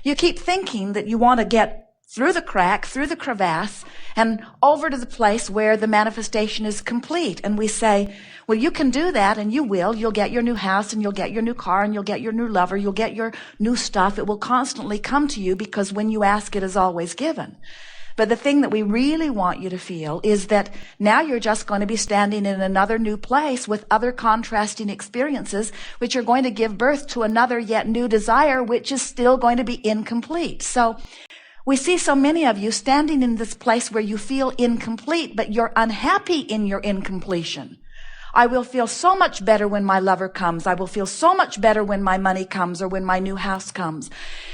You keep thinking that you want to get through the crack, through the crevasse, and over to the place where the manifestation is complete. And we say, well, you can do that, and you will. You'll get your new house, and you'll get your new car, and you'll get your new lover. You'll get your new stuff. It will constantly come to you because when you ask, it is always given. But the thing that we really want you to feel is that now you're just going to be standing in another new place with other contrasting experiences, which are going to give birth to another yet new desire, which is still going to be incomplete. So we see so many of you standing in this place where you feel incomplete, but you're unhappy in your incompletion. I will feel so much better when my lover comes. I will feel so much better when my money comes or when my new house comes.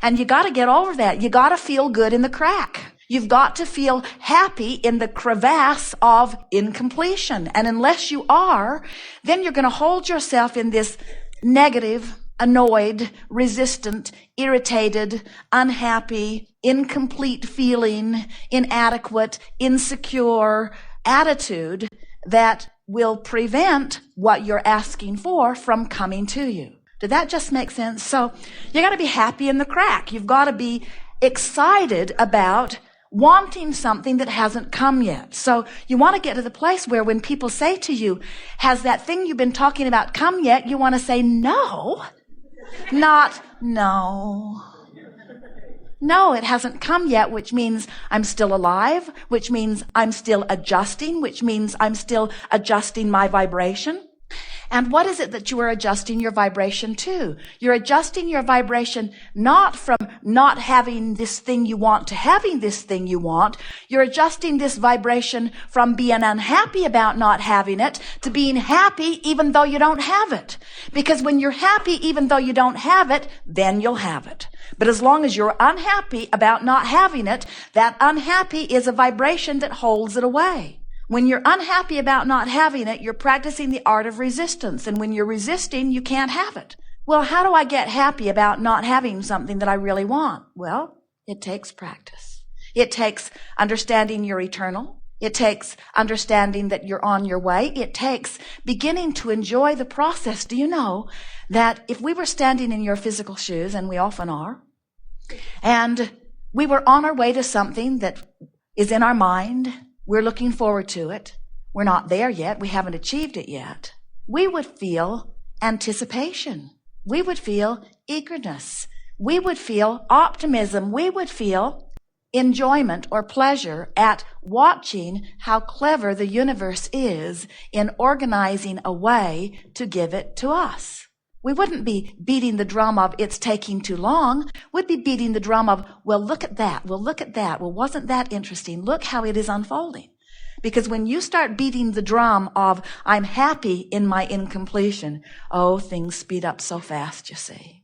And you got to get over that. You got to feel good in the crack. You've got to feel happy in the crevasse of incompletion. And unless you are, then you're going to hold yourself in this negative, annoyed, resistant, irritated, unhappy, incomplete feeling, inadequate, insecure attitude that will prevent what you're asking for from coming to you. Did that just make sense? So you got to be happy in the crack. You've got to be excited about wanting something that hasn't come yet. So you want to get to the place where when people say to you, has that thing you've been talking about come yet? You want to say no, not no. No, it hasn't come yet, which means I'm still alive, which means I'm still adjusting, which means I'm still adjusting my vibration. And what is it that you are adjusting your vibration to? You're adjusting your vibration not from not having this thing you want to having this thing you want. You're adjusting this vibration from being unhappy about not having it to being happy even though you don't have it. Because when you're happy even though you don't have it, then you'll have it. But as long as you're unhappy about not having it, that unhappy is a vibration that holds it away. When you're unhappy about not having it, you're practicing the art of resistance. And when you're resisting, you can't have it. Well, how do I get happy about not having something that I really want? Well, it takes practice. It takes understanding you're eternal. It takes understanding that you're on your way. It takes beginning to enjoy the process. Do you know that if we were standing in your physical shoes, and we often are, and we were on our way to something that is in our mind, we're looking forward to it, we're not there yet, we haven't achieved it yet, we would feel anticipation. We would feel eagerness. We would feel optimism. We would feel enjoyment or pleasure at watching how clever the universe is in organizing a way to give it to us. We wouldn't be beating the drum of it's taking too long. We'd be beating the drum of, well, look at that. Well, look at that. Well, wasn't that interesting? Look how it is unfolding. Because when you start beating the drum of I'm happy in my incompletion, oh, things speed up so fast, you see.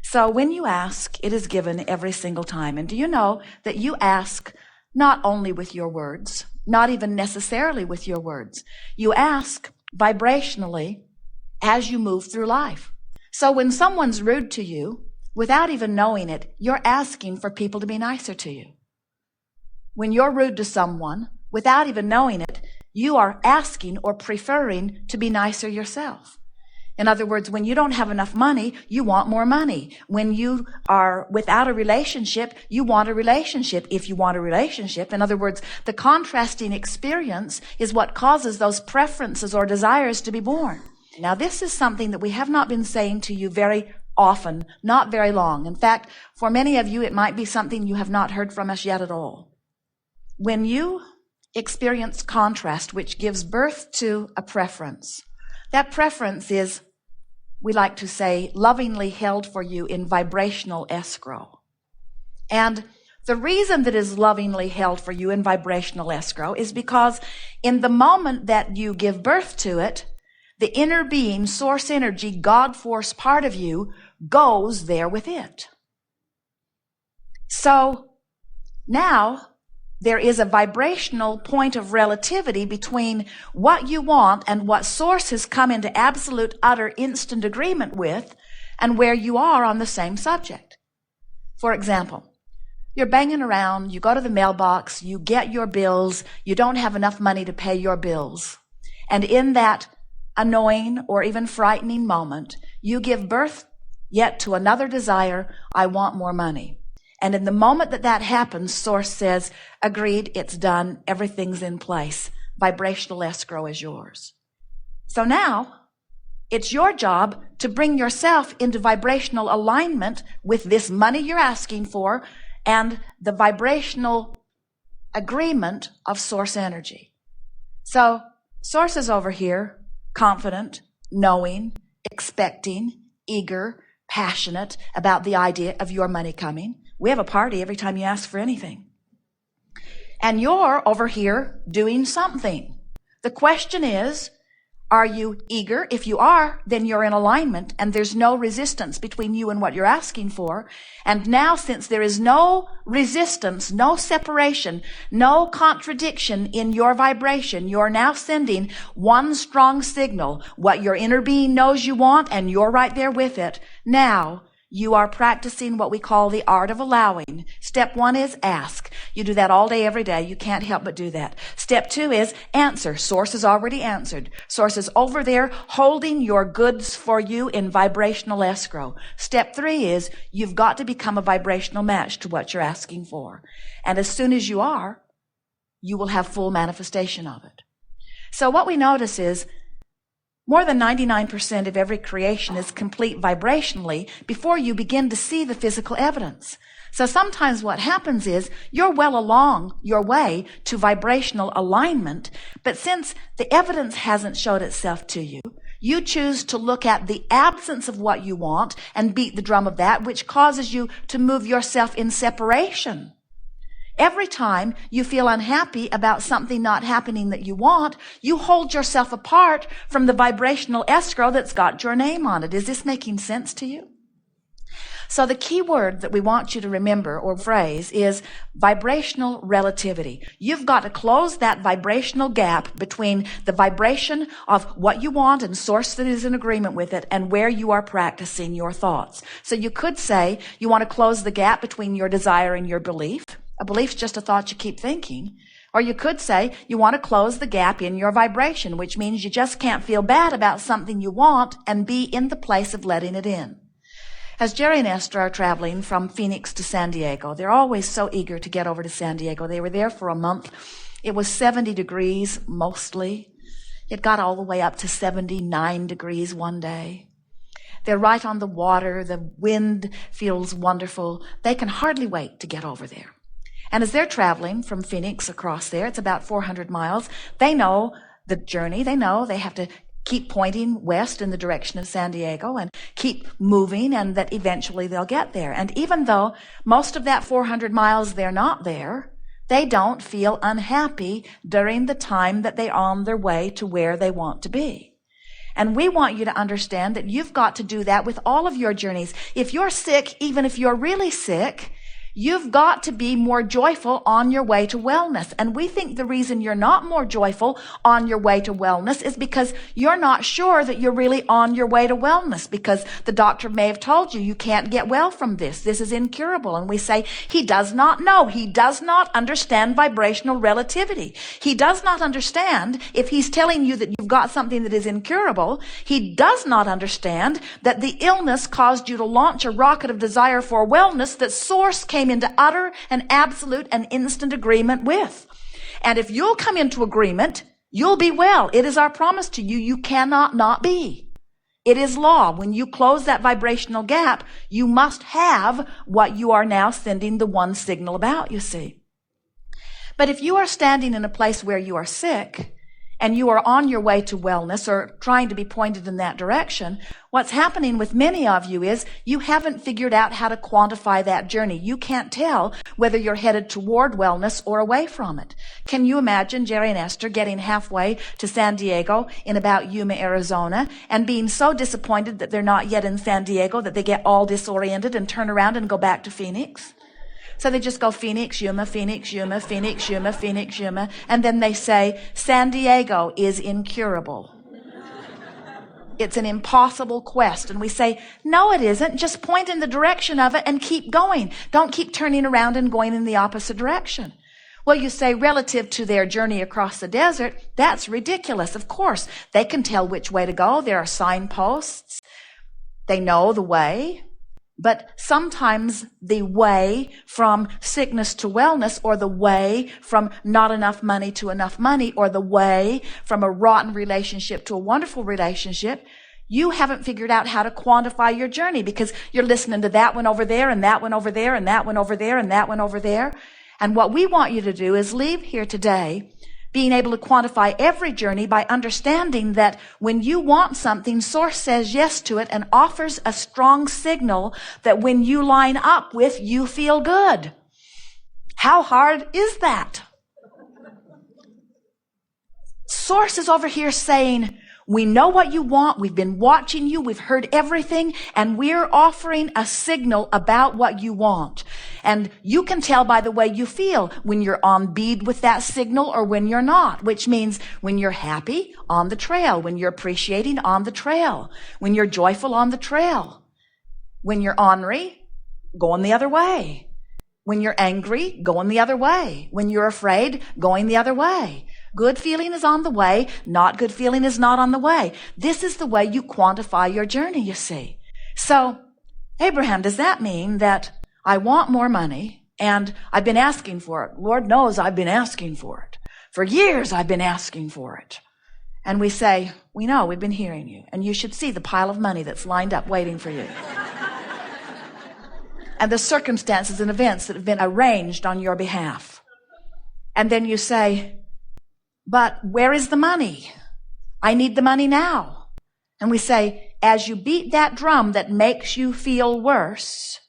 So when you ask, it is given every single time. And do you know that you ask not only with your words, not even necessarily with your words. You ask vibrationally as you move through life. So when someone's rude to you, without even knowing it, you're asking for people to be nicer to you. When you're rude to someone, without even knowing it, you are asking or preferring to be nicer yourself. In other words, when you don't have enough money, you want more money. When you are without a relationship, you want a relationship if you want a relationship. In other words, the contrasting experience is what causes those preferences or desires to be born. Now, this is something that we have not been saying to you very often, not very long. In fact, for many of you, it might be something you have not heard from us yet at all. When you experience contrast, which gives birth to a preference, that preference is, we like to say, lovingly held for you in vibrational escrow. And the reason that is lovingly held for you in vibrational escrow is because in the moment that you give birth to it, the inner being, source energy, God force part of you goes there with it. So now there is a vibrational point of relativity between what you want and what source has come into absolute, utter, instant agreement with and where you are on the same subject. For example, you're banging around, you go to the mailbox, you get your bills, you don't have enough money to pay your bills. And in that annoying or even frightening moment, you give birth, yet to another desire, I want more money. And in the moment that that happens, Source says, agreed, it's done, everything's in place. Vibrational escrow is yours. So now, it's your job to bring yourself into vibrational alignment with this money you're asking for and the vibrational agreement of Source energy. So, Source is over here, confident, knowing, expecting, eager, passionate about the idea of your money coming. We have a party every time you ask for anything. And you're over here doing something. The question is, are you eager? If you are, then you're in alignment and there's no resistance between you and what you're asking for. And now, since there is no resistance, no separation, no contradiction in your vibration, you're now sending one strong signal, what your inner being knows you want, and you're right there with it. Now, you are practicing what we call the art of allowing. Step 1 is ask. You do that all day, every day. You can't help but do that. Step 2 is answer. Source is already answered. Source is over there holding your goods for you in vibrational escrow. Step 3 is you've got to become a vibrational match to what you're asking for. And as soon as you are, you will have full manifestation of it. So what we notice is more than 99% of every creation is complete vibrationally before you begin to see the physical evidence. So sometimes what happens is you're well along your way to vibrational alignment, but since the evidence hasn't showed itself to you, you choose to look at the absence of what you want and beat the drum of that, which causes you to move yourself in separation. Every time you feel unhappy about something not happening that you want, you hold yourself apart from the vibrational escrow that's got your name on it. Is this making sense to you? So the key word that we want you to remember or phrase is vibrational relativity. You've got to close that vibrational gap between the vibration of what you want and Source that is in agreement with it and where you are practicing your thoughts. So you could say you want to close the gap between your desire and your belief. A belief's just a thought you keep thinking. Or you could say you want to close the gap in your vibration, which means you just can't feel bad about something you want and be in the place of letting it in. As Jerry and Esther are traveling from Phoenix to San Diego, they're always so eager to get over to San Diego. They were there for a month. It was 70 degrees mostly. It got all the way up to 79 degrees one day. They're right on the water. The wind feels wonderful. They can hardly wait to get over there. And as they're traveling from Phoenix across there, it's about 400 miles, they know the journey. They know they have to keep pointing west in the direction of San Diego and keep moving and that eventually they'll get there. And even though most of that 400 miles they're not there, they don't feel unhappy during the time that they're on their way to where they want to be. And we want you to understand that you've got to do that with all of your journeys. If you're sick, even if you're really sick, you've got to be more joyful on your way to wellness. And we think the reason you're not more joyful on your way to wellness is because you're not sure that you're really on your way to wellness, because the doctor may have told you you can't get well from this. This is incurable. And we say, he does not know. He does not understand vibrational relativity. He does not understand if he's telling you that you've got something that is incurable. He does not understand that the illness caused you to launch a rocket of desire for wellness that Source came into utter and absolute and instant agreement with. And if you'll come into agreement, you'll be well. It is our promise to you. You cannot not be. It is law. When you close that vibrational gap, you must have what you are now sending the one signal about, you see. But if you are standing in a place where you are sick and you are on your way to wellness or trying to be pointed in that direction, what's happening with many of you is you haven't figured out how to quantify that journey. You can't tell whether you're headed toward wellness or away from it. Can you imagine Jerry and Esther getting halfway to San Diego in about Yuma, Arizona, and being so disappointed that they're not yet in San Diego that they get all disoriented and turn around and go back to Phoenix? So they just go Phoenix, Yuma, Phoenix, Yuma, Phoenix, Yuma, Phoenix, Yuma. And then they say, San Diego is incurable. It's an impossible quest. And we say, no, it isn't. Just point in the direction of it and keep going. Don't keep turning around and going in the opposite direction. Well, you say relative to their journey across the desert, that's ridiculous. Of course, they can tell which way to go. There are signposts. They know the way, but sometimes the way from sickness to wellness, or the way from not enough money to enough money, or the way from a rotten relationship to a wonderful relationship, you haven't figured out how to quantify your journey, because you're listening to that one over there and that one over there and that one over there and that one over there. And what we want you to do is leave here today being able to quantify every journey by understanding that when you want something, Source says yes to it and offers a strong signal that when you line up with, you feel good. How hard is that? Source is over here saying, we know what you want. We've been watching you. We've heard everything. And we're offering a signal about what you want. And you can tell by the way you feel when you're on bead with that signal or when you're not, which means when you're happy, on the trail. When you're appreciating, on the trail. When you're joyful, on the trail. When you're ornery, going the other way. When you're angry, going the other way. When you're afraid, going the other way. Good feeling is on the way. Not good feeling is not on the way. This is the way you quantify your journey, you see. So, Abraham, does that mean that I want more money and I've been asking for it? Lord knows I've been asking for it. For years I've been asking for it. And we say, we know, we've been hearing you. And you should see the pile of money that's lined up waiting for you. And the circumstances and events that have been arranged on your behalf. And then you say, but where is the money? I need the money now. And we say, as you beat that drum that makes you feel worse,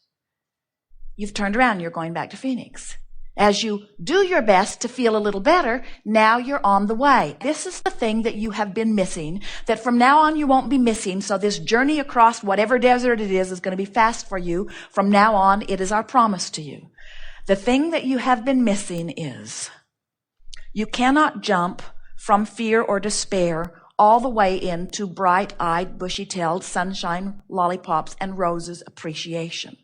you've turned around and you're going back to Phoenix. As you do your best to feel a little better, now you're on the way. This is the thing that you have been missing, that from now on you won't be missing. So this journey across whatever desert it is going to be fast for you. From now on, it is our promise to you. The thing that you have been missing is you cannot jump from fear or despair all the way into bright-eyed, bushy-tailed sunshine, lollipops, and roses appreciation.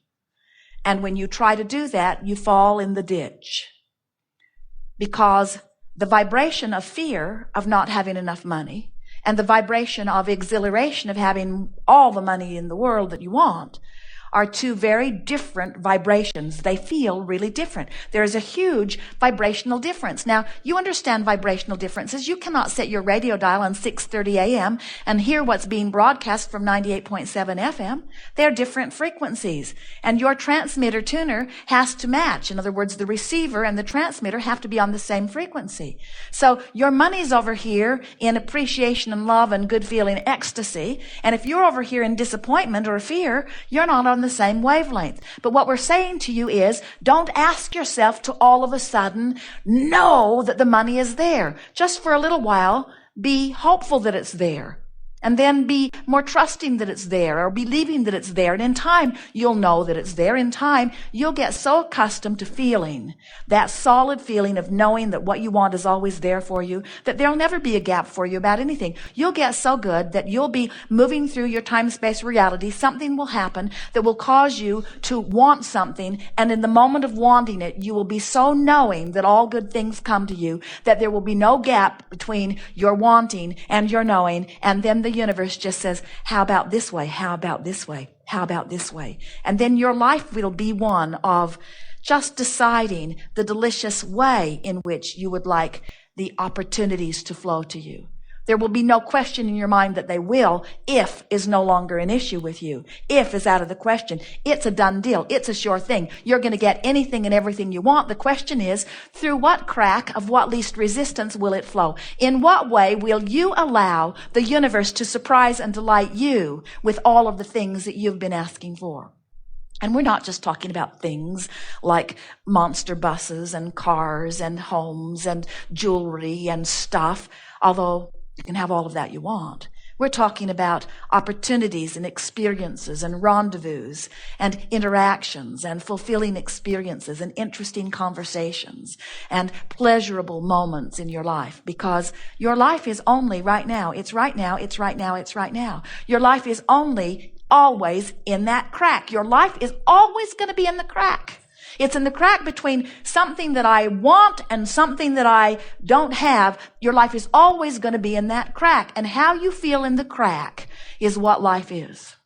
And when you try to do that, you fall in the ditch. Because the vibration of fear of not having enough money and the vibration of exhilaration of having all the money in the world that you want are two very different vibrations. They feel really different. There is a huge vibrational difference. Now, you understand vibrational differences. You cannot set your radio dial on 6:30 a.m. and hear what's being broadcast from 98.7 FM. They're different frequencies. And your transmitter tuner has to match. In other words, the receiver and the transmitter have to be on the same frequency. So your money's over here in appreciation and love and good feeling ecstasy. And if you're over here in disappointment or fear, you're not on the same wavelength. But what we're saying to you is, don't ask yourself to all of a sudden know that the money is there. Just for a little while, be hopeful that it's there. And then be more trusting that it's there, or believing that it's there. And in time, you'll know that it's there. In time, you'll get so accustomed to feeling that solid feeling of knowing that what you want is always there for you, that there'll never be a gap for you about anything. You'll get so good that you'll be moving through your time-space reality. Something will happen that will cause you to want something. And in the moment of wanting it, you will be so knowing that all good things come to you, that there will be no gap between your wanting and your knowing. And then the universe just says, how about this way? How about this way? How about this way? And then your life will be one of just deciding the delicious way in which you would like the opportunities to flow to you. There will be no question in your mind that they will. If is no longer an issue with you. If is out of the question. It's a done deal. It's a sure thing. You're going to get anything and everything you want. The question is, through what crack of what least resistance will it flow? In what way will you allow the universe to surprise and delight you with all of the things that you've been asking for? And we're not just talking about things like monster buses and cars and homes and jewelry and stuff, although you can have all of that you want. We're talking about opportunities and experiences and rendezvous and interactions and fulfilling experiences and interesting conversations and pleasurable moments in your life, because your life is only right now. It's right now. It's right now. It's right now. Your life is only always in that crack. Your life is always going to be in the crack. It's in the crack between something that I want and something that I don't have. Your life is always going to be in that crack. And how you feel in the crack is what life is.